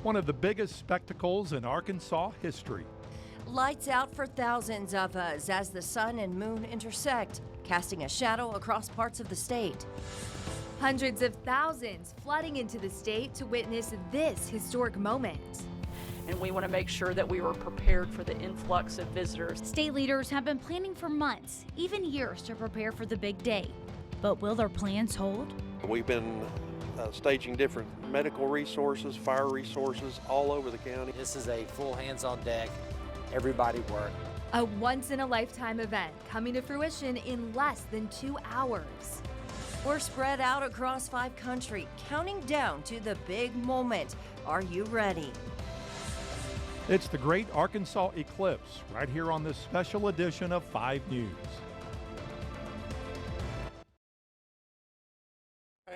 One of the biggest spectacles in Arkansas history. Lights out for thousands of us as the sun and moon intersect, casting a shadow across parts of the state. Hundreds of thousands flooding into the state to witness this historic moment. And we want to make sure that we were prepared for the influx of visitors. State leaders have been planning for months, even years, to prepare for the big day. But will their plans hold? We've been staging different medical resources, fire resources all over the county. This is a full hands-on deck, everybody work. A once-in-a-lifetime event coming to fruition in less than 2 hours. We're spread out across 5 countries, counting down to the big moment. Are you ready? It's the Great Arkansas Eclipse, right here on this special edition of 5 News.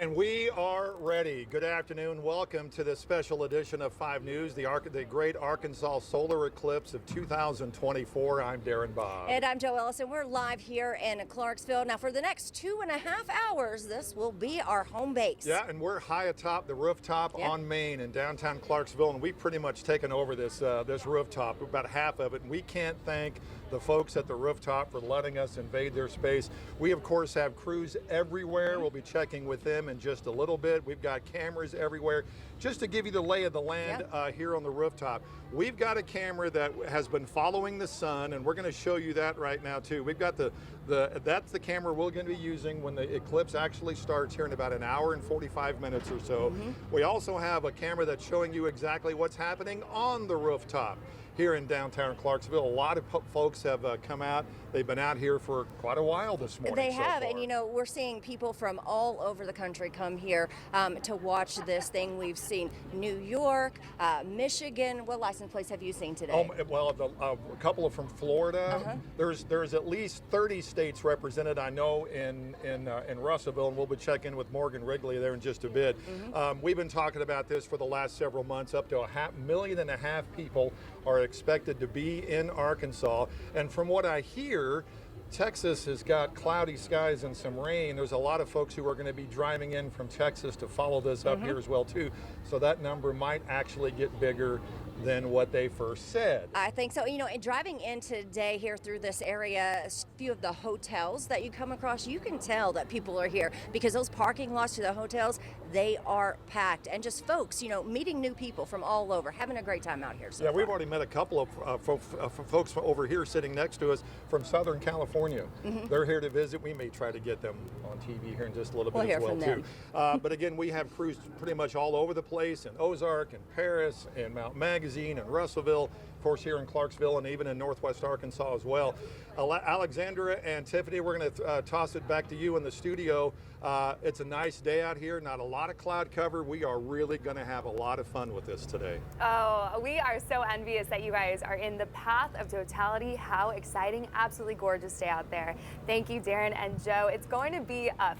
And we are ready. Good afternoon. Welcome to this special edition of 5 News, the Great Arkansas Solar Eclipse of 2024. I'm Darren Bob. And I'm Joe Ellis, and we're live here in Clarksville. Now, for the next 2.5 hours, this will be our home base. Yeah, and we're high atop the rooftop on Main in downtown Clarksville, and we've pretty much taken over this rooftop, about half of it, and we can't thank the folks at the rooftop for letting us invade their space. We, of course, have crews everywhere. We'll be checking with them in just a little bit. We've got cameras everywhere. Just to give you the lay of the land here on the rooftop, we've got a camera that has been following the sun, and we're going to show you that right now too. We've got that's the camera we're going to be using when the eclipse actually starts here in about an hour and 45 minutes or so. We also have a camera that's showing you exactly what's happening on the rooftop here in downtown Clarksville. A lot of folks have come out. They've been out here for quite a while this morning. They have, and you know, we're seeing people from all over the country come here to watch this thing. We've seen New York, Michigan. What license plates have you seen today? Well, a couple of from Florida. There's at least 30 states represented, I know, in Russellville, and we'll be checking with Morgan Wrigley there in just a bit. We've been talking about this for the last several months. Up to 1.5 million people are expected to be in Arkansas, and from what I hear, Texas has got cloudy skies and some rain. There's a lot of folks who are going to be driving in from Texas to follow this up here as well too. So that number might actually get bigger than what they first said. I think so. You know, and driving in today here through this area, a few of the hotels that you come across, you can tell that people are here because those parking lots to the hotels, they are packed. And just folks, you know, meeting new people from all over, having a great time out here. Yeah, we've already met a couple of folks over here sitting next to us from Southern California. They're here to visit. We may try to get them on TV here in just a little bit as well too. But again, we have crews pretty much all over the place in Ozark and Paris and Mount Magazine and Russellville, of course here in Clarksville, and even in Northwest Arkansas as well. Alexandra and Tiffany, we're going to toss it back to you in the studio. It's a nice day out here, not a lot of cloud cover. We are really going to have a lot of fun with this today. Oh, we are so envious that you guys are in the path of totality. How exciting, absolutely gorgeous day out there. Thank you, Darren and Joe. It's going to be a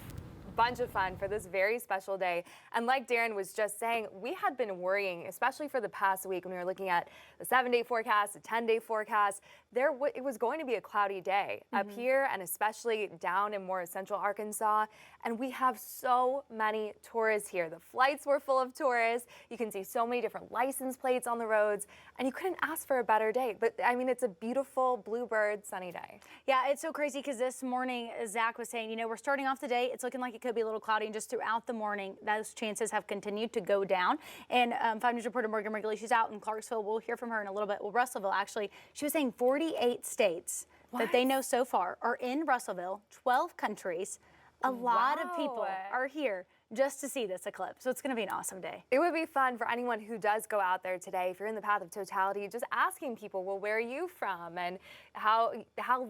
bunch of fun for this very special day. And like Darren was just saying, we had been worrying, especially for the past week when we were looking at the 7-day forecast, the 10-day forecast, it was going to be a cloudy day up here and especially down in more central Arkansas. And we have so many tourists here. The flights were full of tourists. You can see so many different license plates on the roads, and you couldn't ask for a better day. But I mean, it's a beautiful bluebird sunny day. Yeah, it's so crazy because this morning, Zach was saying, you know, we're starting off the day. It's looking like it could be a little cloudy, and just throughout the morning, those chances have continued to go down. And 5 News reporter Morgan Wrigley, she's out in Clarksville. We'll hear from her in a little bit. Well, Russellville, actually, she was saying 48 states that they know so far are in Russellville, 12 countries. A lot of people are here just to see this eclipse. So it's going to be an awesome day. It would be fun for anyone who does go out there today, if you're in the path of totality, just asking people, well, where are you from? And how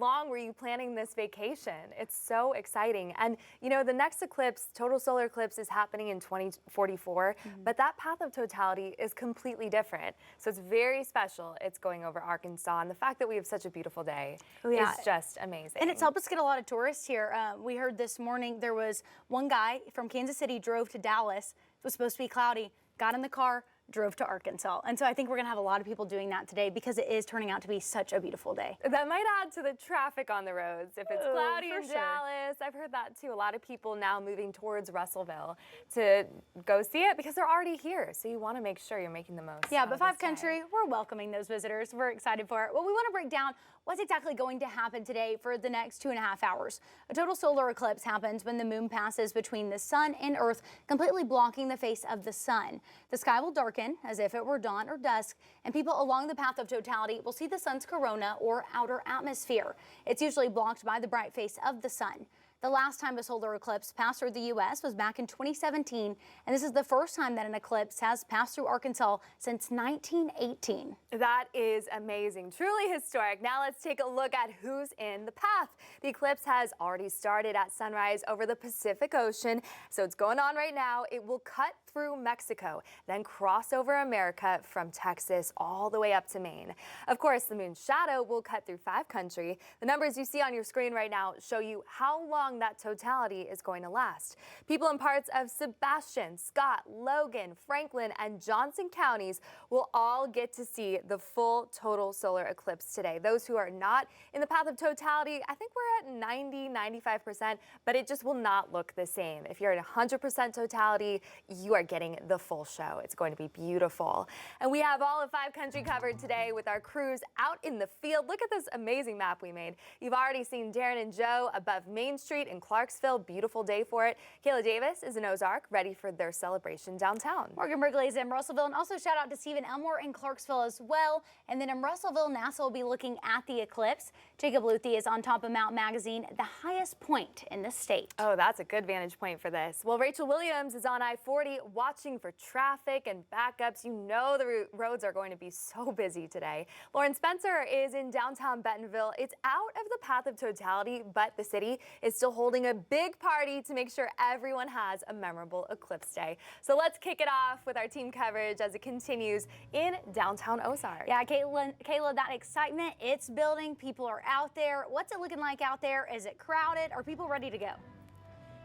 long were you planning this vacation? It's so exciting. And, you know, the next eclipse, total solar eclipse, is happening in 2044, but that path of totality is completely different. So it's very special. It's going over Arkansas. And the fact that we have such a beautiful day is just amazing. And it's helped us get a lot of tourists here. We heard this morning there was one guy from Kansas City drove to Dallas. It was supposed to be cloudy, got in the car, drove to Arkansas. And so I think we're gonna have a lot of people doing that today because it is turning out to be such a beautiful day. That might add to the traffic on the roads. If it's cloudy in Dallas, I've heard that too. A lot of people now moving towards Russellville to go see it because they're already here. So you want to make sure you're making the most. Yeah, but Five Country, we're welcoming those visitors. We're excited for it. Well, we want to break down what's exactly going to happen today for the next 2.5 hours. A total solar eclipse happens when the moon passes between the sun and Earth, completely blocking the face of the sun. The sky will darken as if it were dawn or dusk, and people along the path of totality will see the sun's corona or outer atmosphere. It's usually blocked by the bright face of the sun. The last time a solar eclipse passed through the U.S. was back in 2017, and this is the first time that an eclipse has passed through Arkansas since 1918. That is amazing, truly historic. Now let's take a look at who's in the path. The eclipse has already started at sunrise over the Pacific Ocean, so it's going on right now. It will cut through Mexico, then cross over America from Texas all the way up to Maine. Of course, the moon's shadow will cut through 5 countries. The numbers you see on your screen right now show you how long that totality is going to last. People in parts of Sebastian, Scott, Logan, Franklin, and Johnson counties will all get to see the full total solar eclipse today. Those who are not in the path of totality, I think we're at 95%, but it just will not look the same. If you're at 100% totality, you are getting the full show. It's going to be beautiful. And we have all of 5 country covered today with our crews out in the field. Look at this amazing map we made. You've already seen Darren and Joe above Main Street in Clarksville. Beautiful day for it. Kayla Davis is in Ozark, ready for their celebration downtown. Morgan Wrigley is in Russellville, and also shout out to Stephen Elmore in Clarksville as well. And then in Russellville, NASA will be looking at the eclipse. Jacob Luthi is on top of Mount Magazine, the highest point in the state. Oh, that's a good vantage point for this. Well, Rachel Williams is on I-40 watching for traffic and backups. You know the roads are going to be so busy today. Lauren Spencer is in downtown Bentonville. It's out of the path of totality, but the city is still holding a big party to make sure everyone has a memorable eclipse day. So let's kick it off with our team coverage as it continues in downtown Ozark. Yeah, Kayla, that excitement, it's building. People are out there. What's it looking like out there? Is it crowded? Are people ready to go?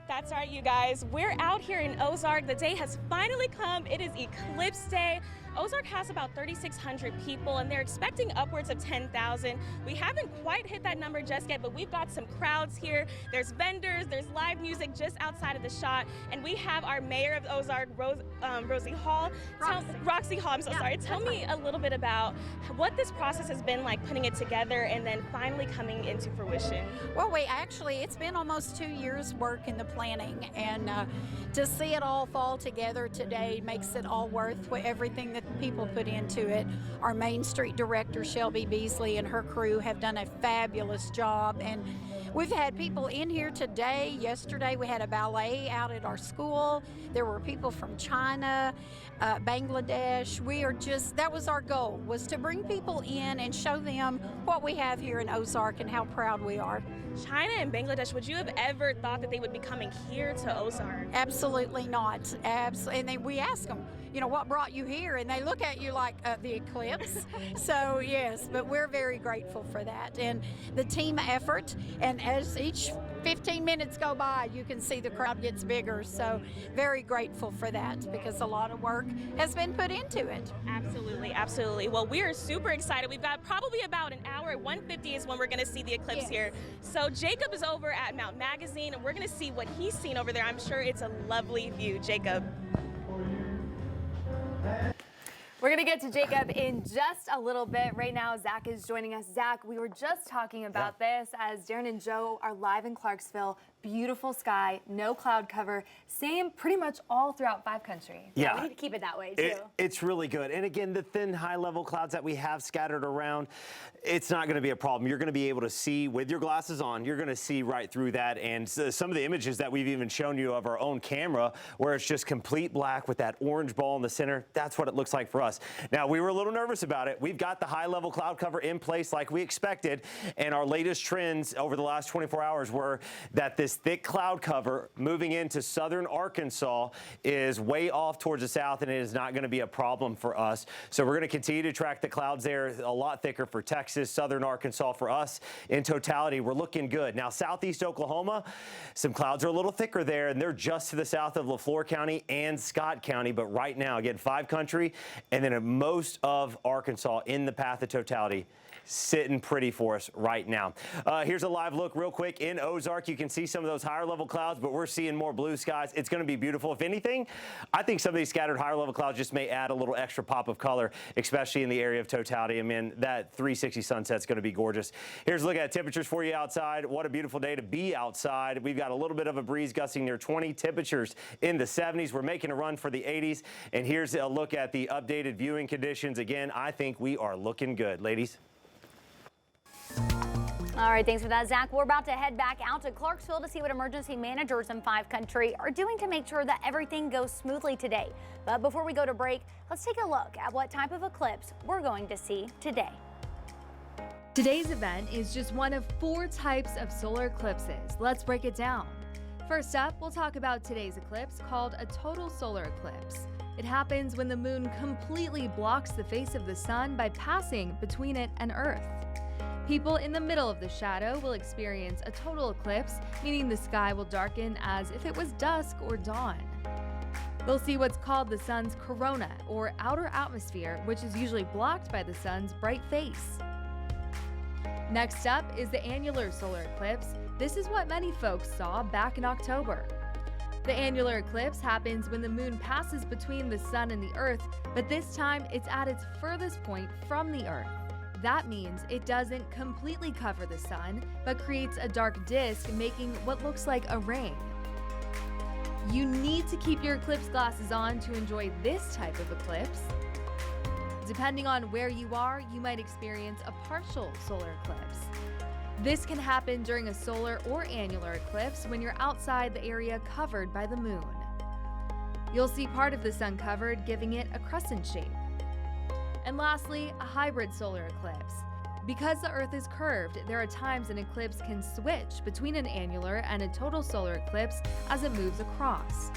That's right, you guys. We're out here in Ozark. The day has finally come. It is Eclipse Day. Ozark has about 3,600 people, and they're expecting upwards of 10,000. We haven't quite hit that number just yet, but we've got some crowds here. There's vendors, there's live music just outside of the shot, and we have our mayor of Ozark, Roxy Hall. I'm so sorry. Tell me a little bit about what this process has been like, putting it together and then finally coming into fruition. Well, it's been almost 2 years' work in the planning, and to see it all fall together today makes it all worth everything that the people put into it. Our Main Street director, Shelby Beasley, and her crew have done a fabulous job, and we've had people in here today. Yesterday we had a ballet out at our school. There were people from China, Bangladesh. That was our goal, was to bring people in and show them what we have here in Ozark and how proud we are. China and Bangladesh, would you have ever thought that they would be coming here to Ozark? Absolutely not. And we ask them, what brought you here? And they look at you like the eclipse. So yes, but we're very grateful for that. And the team effort, and as each 15 minutes go by, you can see the crowd gets bigger. So very grateful for that because a lot of work has been put into it. Absolutely, absolutely. Well, we are super excited. We've got probably about an hour. At 1:50 is when we're going to see the eclipse here. So Jacob is over at Mount Magazine, and we're going to see what he's seen over there. I'm sure it's a lovely view. Jacob. We're going to get to Jacob in just a little bit. Right now, Zach is joining us. Zach, we were just talking about this as Darren and Joe are live in Clarksville. Beautiful sky, no cloud cover, same pretty much all throughout 5 country. Yeah. We need to keep it that way, too. It's really good. And again, the thin, high-level clouds that we have scattered around, it's not going to be a problem. You're going to be able to see with your glasses on. You're going to see right through that. And some of the images that we've even shown you of our own camera, where it's just complete black with that orange ball in the center, that's what it looks like for us. Now, we were a little nervous about it. We've got the high-level cloud cover in place like we expected. And our latest trends over the last 24 hours were that this this thick cloud cover moving into southern Arkansas is way off towards the south, and it is not going to be a problem for us. So we're going to continue to track the clouds there, a lot thicker for Texas, southern Arkansas. For us, in totality, we're looking good. Now, southeast Oklahoma, some clouds are a little thicker there, and they're just to the south of LaFleur County and Scott County. But right now, again, 5 country, and then most of Arkansas in the path of totality. Sitting pretty for us right now. Here's a live look real quick in Ozark. You can see some of those higher level clouds, but we're seeing more blue skies. It's going to be beautiful. If anything, I think some of these scattered higher level clouds just may add a little extra pop of color, especially in the area of totality. I mean, that 360 sunset's going to be gorgeous. Here's a look at temperatures for you outside. What a beautiful day to be outside. We've got a little bit of a breeze gusting near 20, temperatures in the 70s. We're making a run for the 80s. And here's a look at the updated viewing conditions. Again, I think we are looking good, ladies. All right, thanks for that, Zach. We're about to head back out to Clarksville to see what emergency managers in 5 country are doing to make sure that everything goes smoothly today. But before we go to break, let's take a look at what type of eclipse we're going to see today. Today's event is just one of 4 types of solar eclipses. Let's break it down. First up, we'll talk about today's eclipse called a total solar eclipse. It happens when the moon completely blocks the face of the sun by passing between it and Earth. People in the middle of the shadow will experience a total eclipse, meaning the sky will darken as if it was dusk or dawn. They'll see what's called the sun's corona, or outer atmosphere, which is usually blocked by the sun's bright face. Next up is the annular solar eclipse. This is what many folks saw back in October. The annular eclipse happens when the moon passes between the sun and the Earth, but this time it's at its furthest point from the Earth. That means it doesn't completely cover the sun, but creates a dark disk, making what looks like a ring. You need to keep your eclipse glasses on to enjoy this type of eclipse. Depending on where you are, you might experience a partial solar eclipse. This can happen during a solar or annular eclipse when you're outside the area covered by the moon. You'll see part of the sun covered, giving it a crescent shape. And lastly, a hybrid solar eclipse. Because the Earth is curved, there are times an eclipse can switch between an annular and a total solar eclipse as it moves across.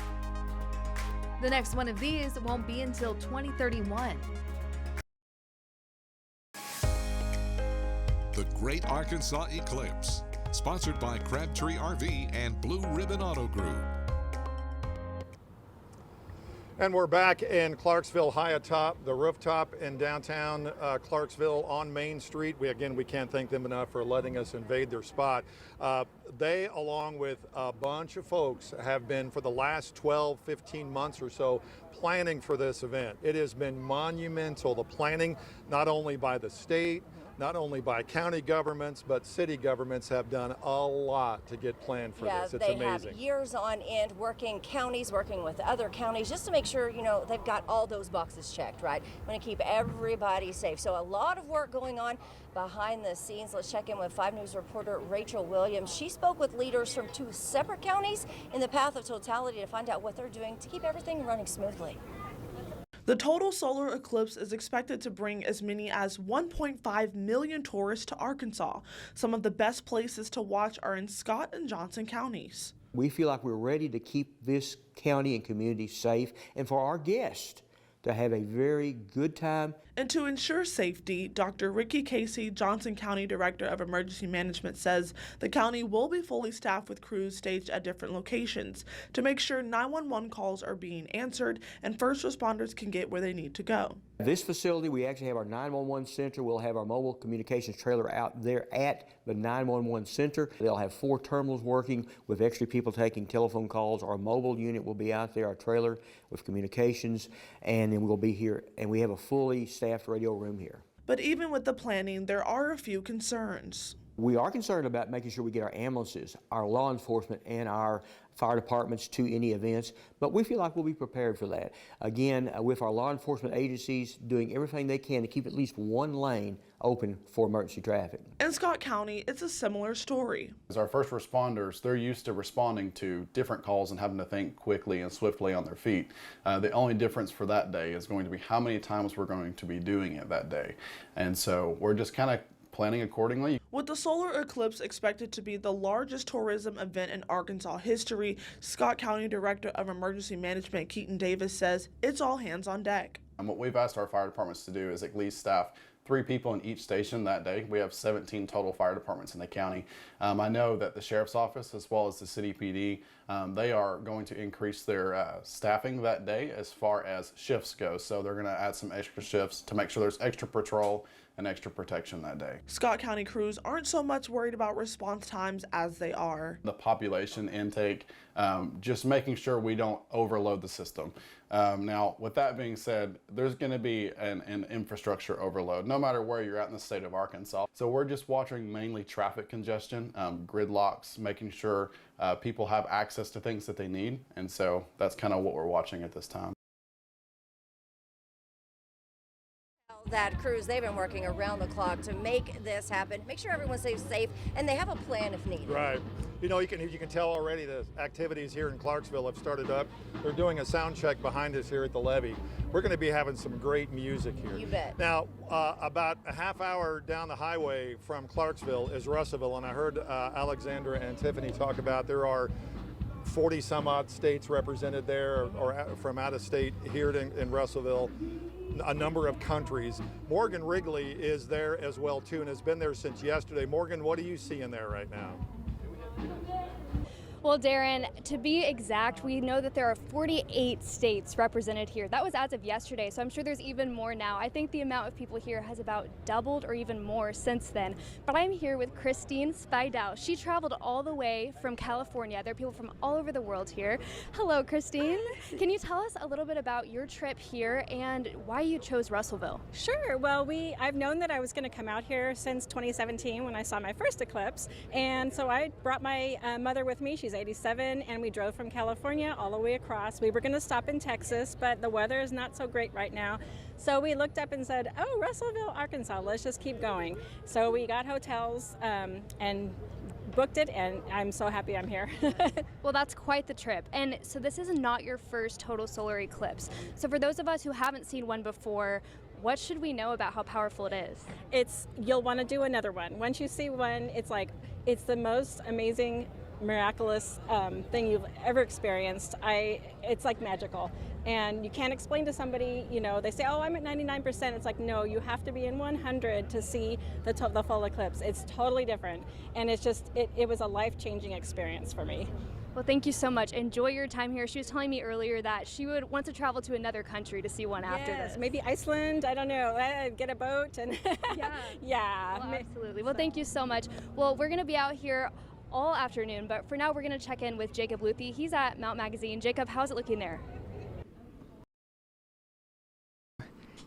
The next one of these won't be until 2031. The Great Arkansas Eclipse, sponsored by Crabtree RV and Blue Ribbon Auto Group. And we're back in Clarksville, high atop the rooftop in downtown Clarksville on Main Street. We can't thank them enough for letting us invade their spot. They, along with a bunch of folks, have been for the last 12, 15 months or so planning for this event. It has been monumental, the planning, not only by the state, not only by county governments, but city governments have done a lot to get planned for this. It's amazing. They have years on end working with other counties just to make sure, they've got all those boxes checked, right? We want to keep everybody safe. So a lot of work going on behind the scenes. Let's check in with 5 News reporter Rachel Williams. She spoke with leaders from 2 separate counties in the path of totality to find out what they're doing to keep everything running smoothly. The total solar eclipse is expected to bring as many as 1.5 million tourists to Arkansas. Some of the best places to watch are in Scott and Johnson counties. We feel like we're ready to keep this county and community safe and for our guests to have a very good time. And to ensure safety, Dr. Ricky Casey, Johnson County Director of Emergency Management, says the county will be fully staffed with crews staged at different locations to make sure 911 calls are being answered and first responders can get where they need to go. This facility, we actually have our 911 center. We'll have our mobile communications trailer out there at the 911 center. They'll have 4 terminals working with extra people taking telephone calls. Our mobile unit will be out there, our trailer with communications, and then we'll be here, and we have a fully staffed radio room here. But even with the planning, there are a few concerns. We are concerned about making sure we get our ambulances, our law enforcement, and our fire departments to any events, but we feel like we'll be prepared for that. Again, with our law enforcement agencies doing everything they can to keep at least 1 lane open for emergency traffic. In Scott County, it's a similar story. As our first responders, they're used to responding to different calls and having to think quickly and swiftly on their feet. The only difference for that day is going to be how many times we're going to be doing it that day. And so we're just kind of planning accordingly. With the solar eclipse expected to be the largest tourism event in Arkansas history, Scott County Director of Emergency Management Keaton Davis says it's all hands on deck. And what we've asked our fire departments to do is at least staff 3 people in each station that day. We have 17 total fire departments in the county. I know that the Sheriff's Office as well as the City PD, they are going to increase their staffing that day as far as shifts go. So they're going to add some extra shifts to make sure there's extra patrol and extra protection that day. Scott County crews aren't so much worried about response times as they are the population intake, just making sure we don't overload the system. Now, with that being said, there's going to be an infrastructure overload, no matter where you're at in the state of Arkansas. So we're just watching mainly traffic congestion, gridlocks, making sure people have access to things that they need. And so that's kind of what we're watching at this time. That crews, they've been working around the clock to make this happen, make sure everyone stays safe, and they have a plan if needed. Right. You know, you can tell already the activities here in Clarksville have started up. They're doing a sound check behind us here at the levee. We're going to be having some great music here. You bet. Now, about a half hour down the highway from Clarksville is Russellville, and I heard Alexandra and Tiffany talk about there are 40 some odd states represented there, or from out of state here in Russellville. A number of countries. Morgan Wrigley is there as well too, and has been there since yesterday. Morgan, what are you seeing there right now? Well, Darren, to be exact, we know that there are 48 states represented here. That was as of yesterday, so I'm sure there's even more now. I think the amount of people here has about doubled or even more since then. But I'm here with Christine Spidell. She traveled all the way from California. There are people from all over the world here. Hello, Christine. Can you tell us a little bit about your trip here and why you chose Russellville? Sure. Well, I've known that I was going to come out here since 2017 when I saw my first eclipse, and so I brought my mother with me. She's 87, and we drove from California all the way across. We were going to stop in Texas, but the weather is not so great right now. So we looked up and said, oh, Russellville, Arkansas, let's just keep going. So we got hotels and booked it, and I'm so happy I'm here. Well, that's quite the trip. And so this is not your first total solar eclipse. So for those of us who haven't seen one before, what should we know about how powerful it is? You'll want to do another one. Once you see one, it's the most amazing, miraculous thing you've ever experienced. It's like magical, and you can't explain to somebody, they say, oh, I'm at 99%. It's like, no, you have to be in 100 to see the full eclipse. It's totally different, and it's just, it was a life-changing experience for me. Well, thank you so much. Enjoy your time here. She was telling me earlier that she would want to travel to another country to see one after this. Maybe Iceland, I don't know, get a boat and yeah. Well, absolutely. Well, thank you so much. Well, we're going to be out here all afternoon, but for now we're going to check in with Jacob Luthi. He's at Mount Magazine. Jacob, how's it looking there?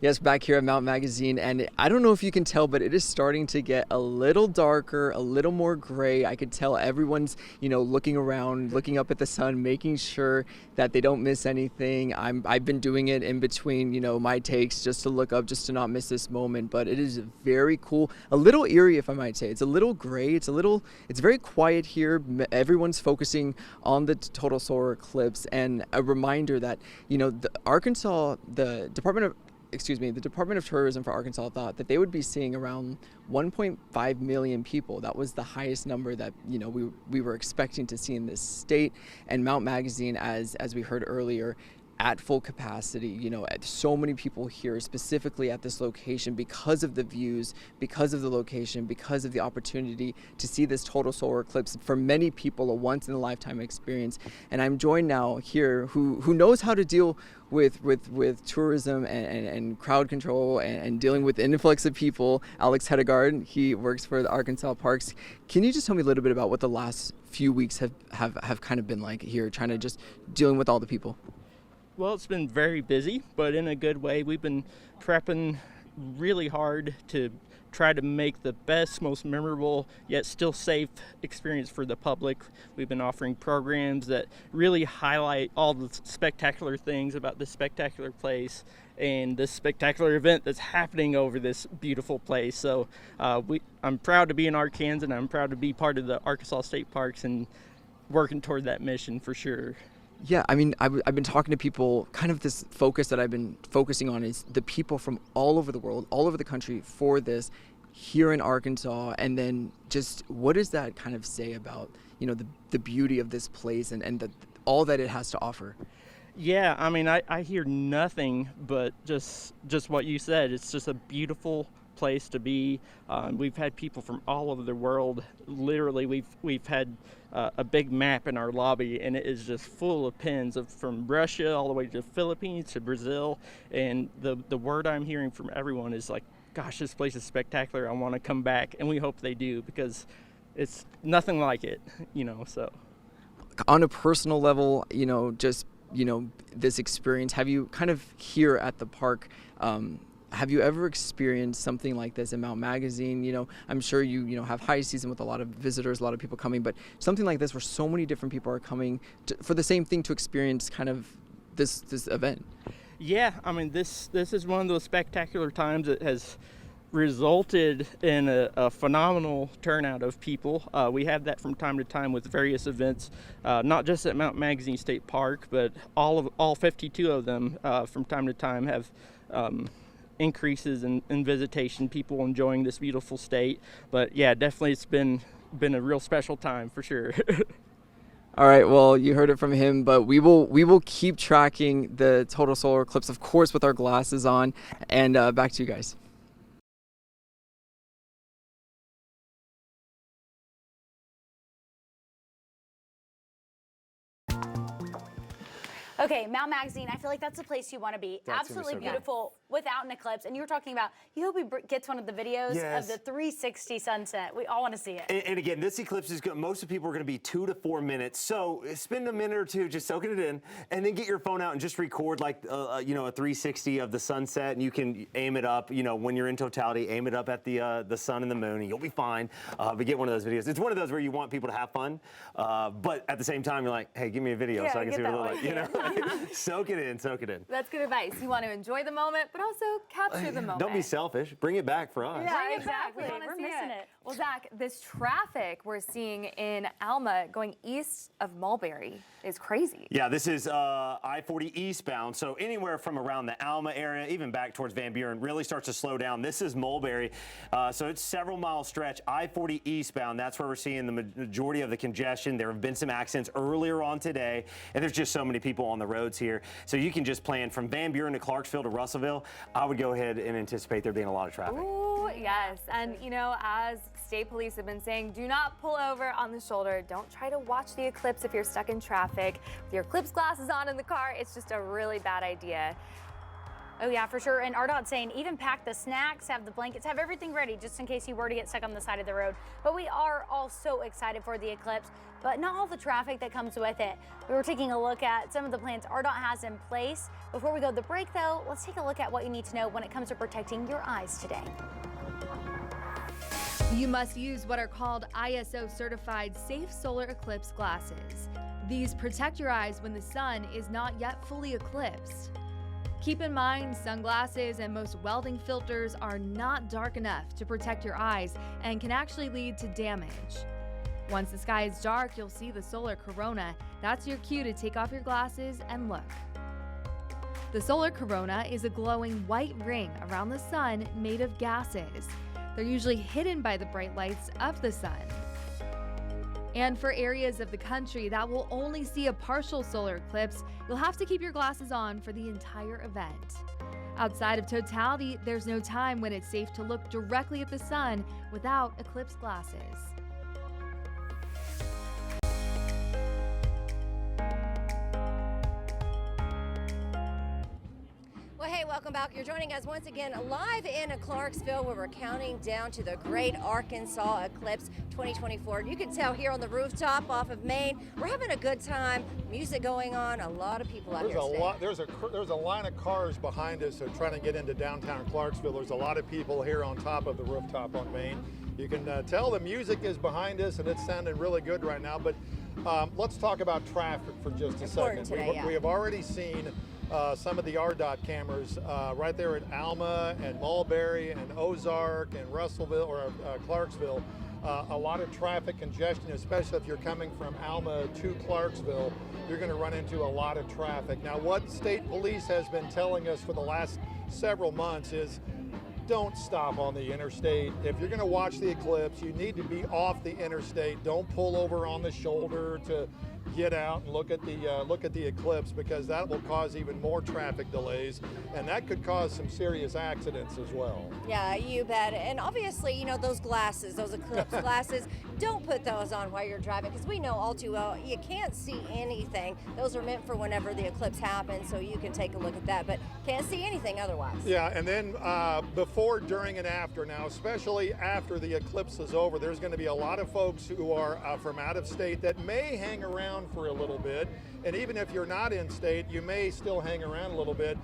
Yes, back here at Mount Magazine, and I don't know if you can tell, but it is starting to get a little darker, a little more gray. I could tell everyone's, looking around, looking up at the sun, making sure that they don't miss anything. I've been doing it in between, my takes, just to look up, just to not miss this moment. But it is very cool, a little eerie, if I might say. It's a little gray. It's very quiet here. Everyone's focusing on the total solar eclipse, and a reminder that, the Department of Tourism for Arkansas thought that they would be seeing around 1.5 million people. That was the highest number that we were expecting to see in this state. And Mount Magazine, as we heard earlier, at full capacity, so many people here specifically at this location because of the views, because of the location, because of the opportunity to see this total solar eclipse. For many people, a once in a lifetime experience. And I'm joined now here who knows how to deal with tourism and crowd control and dealing with the influx of people. Alex Hedegaard, he works for the Arkansas Parks. Can you just tell me a little bit about what the last few weeks have kind of been like here, trying to just dealing with all the people? Well, it's been very busy, but in a good way. We've been prepping really hard to try to make the best, most memorable, yet still safe experience for the public. We've been offering programs that really highlight all the spectacular things about this spectacular place and this spectacular event that's happening over this beautiful place. So I'm proud to be in Arkansas, and I'm proud to be part of the Arkansas State Parks and working toward that mission for sure. Yeah, I mean, I've been talking to people, kind of this focus that I've been focusing on is the people from all over the world, all over the country for this. here in Arkansas, and then just what does that kind of say about, you know, the beauty of this place and all that it has to offer? Yeah, I mean, I hear nothing but just what you said. It's just a beautiful place to be. We've had people from all over the world. Literally, we've had a big map in our lobby, and it is just full of pins from Russia all the way to the Philippines to Brazil. And the word I'm hearing from everyone is like, gosh, this place is spectacular. I want to come back, and we hope they do, because it's nothing like it, you know. So On a personal level, you know, just, you know, this experience, have you kind of here at the park, have you ever experienced something like this in Mount Magazine? You know, I'm sure you know, have high season with a lot of visitors, a lot of people coming, but something like this where so many different people are coming for the same thing, to experience kind of this event. Yeah, I mean, this is one of those spectacular times that has resulted in a phenomenal turnout of people. We have that from time to time with various events, not just at Mount Magazine State Park, but all 52 of them from time to time have increases in visitation, people enjoying this beautiful state. But yeah, definitely it's been a real special time for sure. All right, well, you heard it from him, but we will keep tracking the total solar eclipse, of course, with our glasses on. And back to you guys. Okay, Mount Magazine, I feel like that's the place you want to be. That's Absolutely gonna be so beautiful without an eclipse. And you were talking about, you hope he gets one of the videos of the 360 sunset. We all want to see it. And again, this eclipse is good. Most of people are going to be 2 to 4 minutes. So spend a minute or two just soaking it in, and then get your phone out and just record like, you know, a 360 of the sunset. And you can aim it up, you know, when you're in totality, aim it up at the sun and the moon, and you'll be fine. But get one of those videos. It's one of those where you want people to have fun, but at the same time, you're like, hey, give me a video so I can see what it looks like, you know? Soak it in, soak it in. That's good advice. You want to enjoy the moment, but also capture the moment. Don't be selfish. Bring it back for us. Yeah, exactly. We're missing it. Well, Zach, this traffic we're seeing in Alma going east of Mulberry is crazy. Yeah, this is I-40 eastbound, so anywhere from around the Alma area, even back towards Van Buren, really starts to slow down. This is Mulberry, so it's several mile stretch. I-40 eastbound, that's where we're seeing the majority of the congestion. There have been some accidents earlier on today, and there's just so many people on the roads here. So you can just plan from Van Buren to Clarksville to Russellville. I would go ahead and anticipate there being a lot of traffic. Ooh, yes. And, you know, as state police have been saying, do not pull over on the shoulder. Don't try to watch the eclipse if you're stuck in traffic. With your eclipse glasses on in the car, it's just a really bad idea. Oh yeah, for sure. And RDOT's saying even pack the snacks, have the blankets, have everything ready just in case you were to get stuck on the side of the road. But we are all so excited for the eclipse, but not all the traffic that comes with it. We were taking a look at some of the plans RDOT has in place. Before we go to the break though, let's take a look at what you need to know when it comes to protecting your eyes today. You must use what are called ISO certified safe solar eclipse glasses. These protect your eyes when the sun is not yet fully eclipsed. Keep in mind, sunglasses and most welding filters are not dark enough to protect your eyes and can actually lead to damage. Once the sky is dark, you'll see the solar corona. That's your cue to take off your glasses and look. The solar corona is a glowing white ring around the sun made of gases. They're usually hidden by the bright lights of the sun. And for areas of the country that will only see a partial solar eclipse, you'll have to keep your glasses on for the entire event. Outside of totality, there's no time when it's safe to look directly at the sun without eclipse glasses. Well, hey, welcome back. You're joining us once again live in Clarksville, where we're counting down to the Great Arkansas Eclipse 2024. You can tell here on the rooftop off of Main, we're having a good time. Music going on. A lot of people out here today. There's a line of cars behind us trying to get into downtown Clarksville. There's a lot of people here on top of the rooftop on Main. You can tell the music is behind us, and it's sounding really good right now. But let's talk about traffic for just a second. Today, we have already seen some of the RDOT cameras right there at Alma and Mulberry and Ozark and Russellville or Clarksville. A lot of traffic congestion, especially if you're coming from Alma to Clarksville. You're going to run into a lot of traffic. Now, what state police has been telling us for the last several months is don't stop on the interstate. If you're going to watch the eclipse, you need to be off the interstate. Don't pull over on the shoulder to get out and look at the eclipse, because that will cause even more traffic delays, and that could cause some serious accidents as well. Yeah, you bet. And obviously, you know, those glasses, those eclipse glasses, don't put those on while you're driving, because we know all too well you can't see anything. Those are meant for whenever the eclipse happens, so you can take a look at that, but can't see anything otherwise. Yeah, and then before, during, and after. Now, especially after the eclipse is over, there's going to be a lot of folks who are from out of state that may hang around for a little bit, and even if you're not in state, you may still hang around a little bit.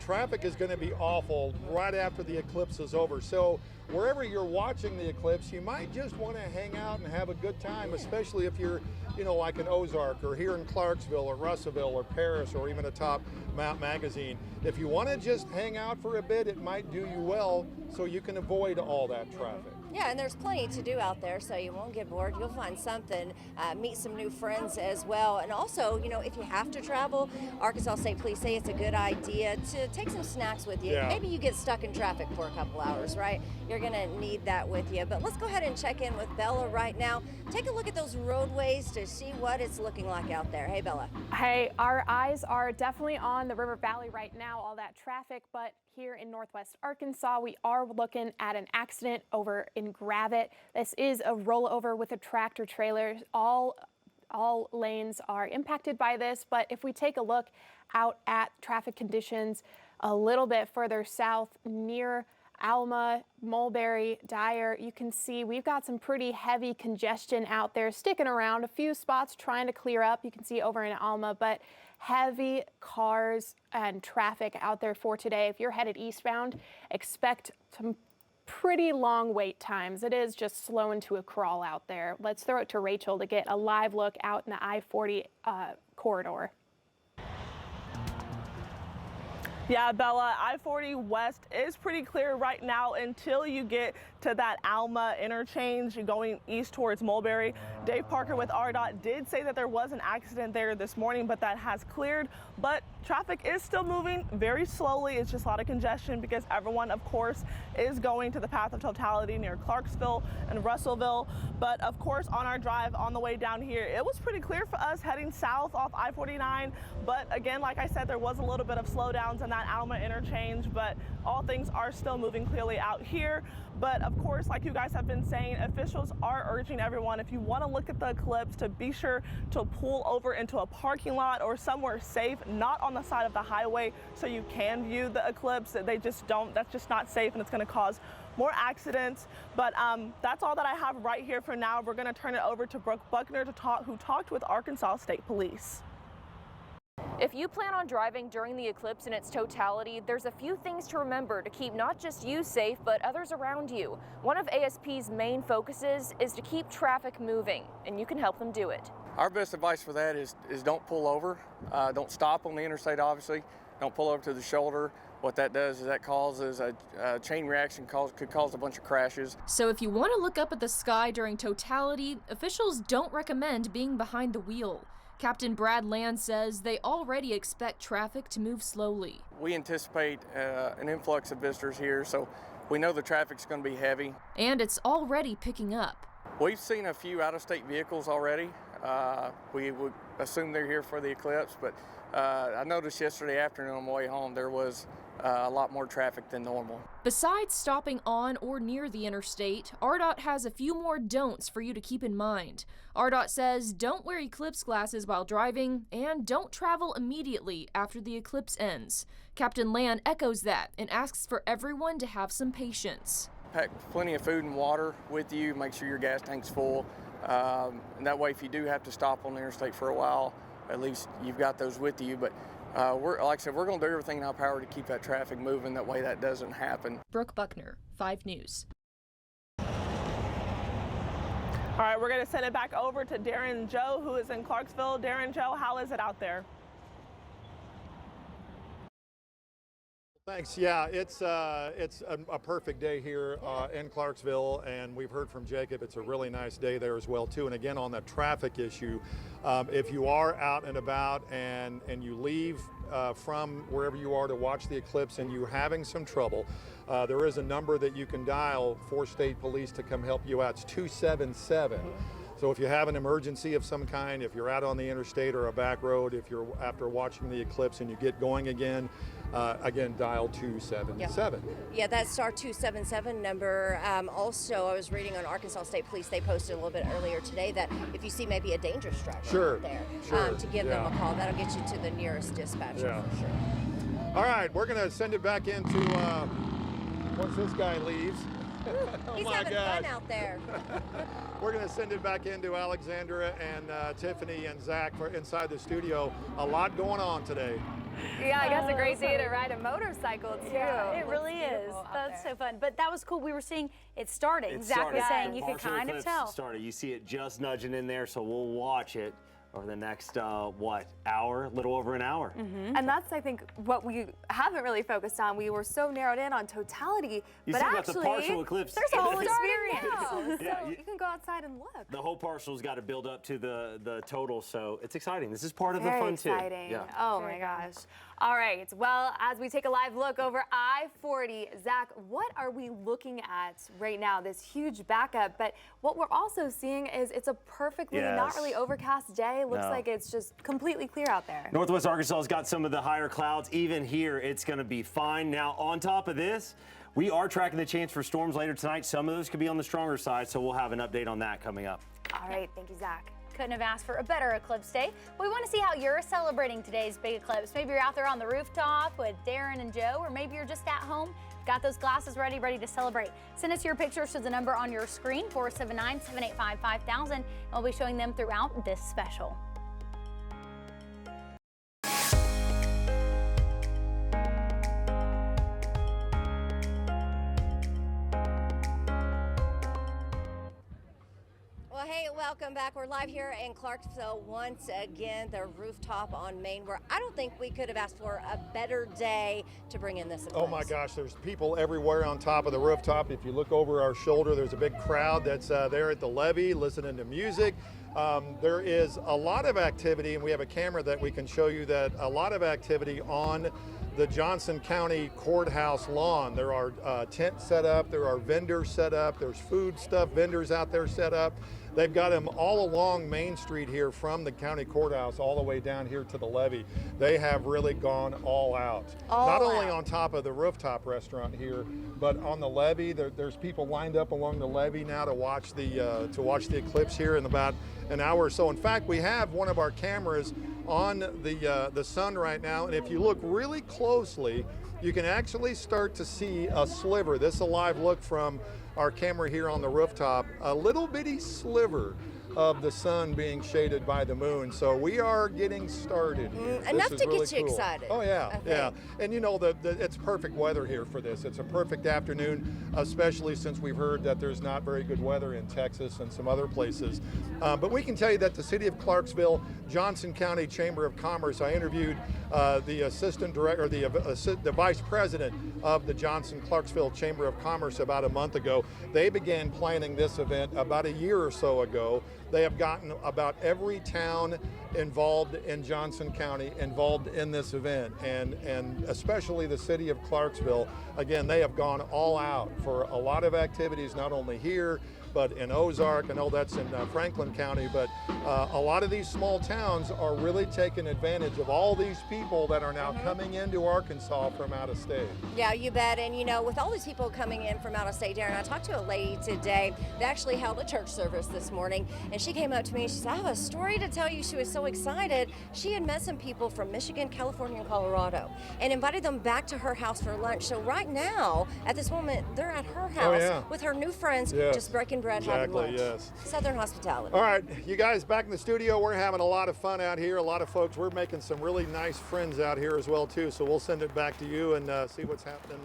Traffic is going to be awful right after the eclipse is over, so wherever you're watching the eclipse, you might just want to hang out and have a good time, especially if you're, you know, like in Ozark or here in Clarksville or Russellville or Paris or even atop Mount Magazine. If you want to just hang out for a bit, it might do you well, so you can avoid all that traffic. Yeah, and there's plenty to do out there, so you won't get bored. You'll find something, meet some new friends as well. And also, you know, if you have to travel, Arkansas State Police say it's a good idea to take some snacks with you. Yeah. Maybe you get stuck in traffic for a couple hours, right? You're going to need that with you. But let's go ahead and check in with Bella right now. Take a look at those roadways to see what it's looking like out there. Hey, Bella. Hey, our eyes are definitely on the River Valley right now, all that traffic, but here in Northwest Arkansas, we are looking at an accident over in Gravette. This is a rollover with a tractor trailer. All lanes are impacted by this, but if we take a look out at traffic conditions a little bit further south near Alma, Mulberry, Dyer, you can see we've got some pretty heavy congestion out there sticking around. A few spots trying to clear up. You can see over in Alma, but heavy cars and traffic out there for today. If you're headed eastbound, expect some pretty long wait times. It is just slowing to a crawl out there. Let's throw it to Rachel to get a live look out in the I-40 corridor. Yeah, Bella, I-40 West is pretty clear right now until you get to that Alma interchange going east towards Mulberry. Dave Parker with RDOT did say that there was an accident there this morning, but that has cleared. But traffic is still moving very slowly. It's just a lot of congestion because everyone, of course, is going to the path of totality near Clarksville and Russellville. But of course, on our drive on the way down here, it was pretty clear for us heading south off I-49. But again, like I said, there was a little bit of slowdowns in that Alma interchange, but all things are still moving clearly out here. But of course, like you guys have been saying, officials are urging everyone, if you want to look at the eclipse, to be sure to pull over into a parking lot or somewhere safe, not on the side of the highway, so you can view the eclipse. They just don't. That's just not safe, and it's going to cause more accidents. But that's all that I have right here for now. We're going to turn it over to Brooke Buckner who talked with Arkansas State Police. If you plan on driving during the eclipse in its totality, there's a few things to remember to keep not just you safe, but others around you. One of ASP's main focuses is to keep traffic moving, and you can help them do it. Our best advice for that is don't pull over. Don't stop on the interstate, obviously. Don't pull over to the shoulder. What that does is that causes a chain reaction, could cause a bunch of crashes. So if you want to look up at the sky during totality, officials don't recommend being behind the wheel. Captain Brad Land says they already expect traffic to move slowly. We anticipate an influx of visitors here, so we know the traffic's going to be heavy. And it's already picking up. We've seen a few out-of-state vehicles already. We would assume they're here for the eclipse, but I noticed yesterday afternoon on my way home there was a lot more traffic than normal. Besides stopping on or near the interstate, RDOT has a few more don'ts for you to keep in mind. RDOT says don't wear eclipse glasses while driving and don't travel immediately after the eclipse ends. Captain Land echoes that and asks for everyone to have some patience. Pack plenty of food and water with you, make sure your gas tank's full. And that way if you do have to stop on the interstate for a while, at least you've got those with you. But like I said, we're going to do everything in our power to keep that traffic moving. That way that doesn't happen. Brooke Buckner, 5 News. All right, we're going to send it back over to Darren Joe, who is in Clarksville. Darren Joe, how is it out there? Thanks. Yeah, it's a perfect day here in Clarksville, and we've heard from Jacob. It's a really nice day there as well too. And again, on the traffic issue, if you are out and about and you leave from wherever you are to watch the eclipse and you're having some trouble, there is a number that you can dial for state police to come help you out. It's 277. So if you have an emergency of some kind, if you're out on the interstate or a back road, if you're after watching the eclipse and you get going again, again, dial 277. Yeah, that star 277 number. Also, I was reading on Arkansas State Police, they posted a little bit earlier today that if you see maybe a dangerous driver out there, to give them a call. That'll get you to the nearest dispatcher for sure. All right, we're going to send it back into, once this guy leaves. He's having fun out there. We're going to send it back into Alexandra and Tiffany and Zach for inside the studio. A lot going on today. Yeah, I guess a great day to ride a motorcycle too. Yeah, it really is. That's so fun. But that was cool. We were seeing it starting. Zach was saying you could kind of tell. Started. You see it just nudging in there, so we'll watch it over the next, hour, a little over an hour. And that's, I think, what we haven't really focused on. We were so narrowed in on totality, but actually, the partial eclipse. there's a whole experience. Yeah, so you can go outside and look. The whole partial's got to build up to the total, so it's exciting. This is part of Very the fun exciting. too. Yeah. Oh my gosh. All right, well, as we take a live look over I-40, Zach, what are we looking at right now? This huge backup, but what we're also seeing is it's a perfectly, not really overcast day. Looks like it's just completely clear out there. Northwest Arkansas has got some of the higher clouds. Even here, it's going to be fine. Now, on top of this, we are tracking the chance for storms later tonight. Some of those could be on the stronger side, so we'll have an update on that coming up. All right, thank you, Zach. Couldn't have asked for a better eclipse day. We want to see how you're celebrating today's big eclipse. Maybe you're out there on the rooftop with Darren and Joe, or maybe you're just at home, got those glasses ready to celebrate. Send us your pictures to the number on your screen, 479-785-5000, and we'll be showing them throughout this special. Well, hey, welcome back. We're live here in Clarksville once again, the rooftop on Main, where I don't think we could have asked for a better day to bring in this eclipse. Oh my gosh, there's people everywhere on top of the rooftop. If you look over our shoulder, there's a big crowd that's there at the levee listening to music. There is a lot of activity, and we have a camera that we can show you that a lot of activity on the Johnson County Courthouse lawn. There are tents set up, there are vendors set up, there's food stuff vendors out there set up. They've got them all along Main Street here from the county courthouse all the way down here to the levee. They have really gone all out. Not only on top of the rooftop restaurant here, but on the levee. There's people lined up along the levee now to watch the eclipse here in about an hour or so. In fact, we have one of our cameras on the sun right now, and if you look really closely, you can actually start to see a sliver. This is a live look from our camera here on the rooftop, a little bitty sliver of the sun being shaded by the moon. So we are getting started here. Enough This to is really get you cool. excited. Oh yeah, yeah. And you know, it's perfect weather here for this. It's a perfect afternoon, especially since we've heard that there's not very good weather in Texas and some other places. But we can tell you that the city of Clarksville, Johnson County Chamber of Commerce, I interviewed the assistant director, the vice president of the Johnson Clarksville Chamber of Commerce about a month ago. They began planning this event about a year or so ago. They have gotten about every town involved in Johnson County involved in this event, and especially the city of Clarksville. Again, they have gone all out for a lot of activities, not only here, but in Ozark. I know that's in Franklin County, but a lot of these small towns are really taking advantage of all these people that are now coming into Arkansas from out of state. Yeah, you bet. And you know, with all these people coming in from out of state, Darren, I talked to a lady today that actually held a church service this morning, and she came up to me and she said, I have a story to tell you. She was so excited. She had met some people from Michigan, California, and Colorado, and invited them back to her house for lunch. So right now, at this moment, they're at her house with her new friends, just breaking bread, having lunch. Southern hospitality. All right, you guys back in the studio. We're having a lot of fun out here. A lot of folks. We're making some really nice friends out here as well too. So we'll send it back to you and see what's happening.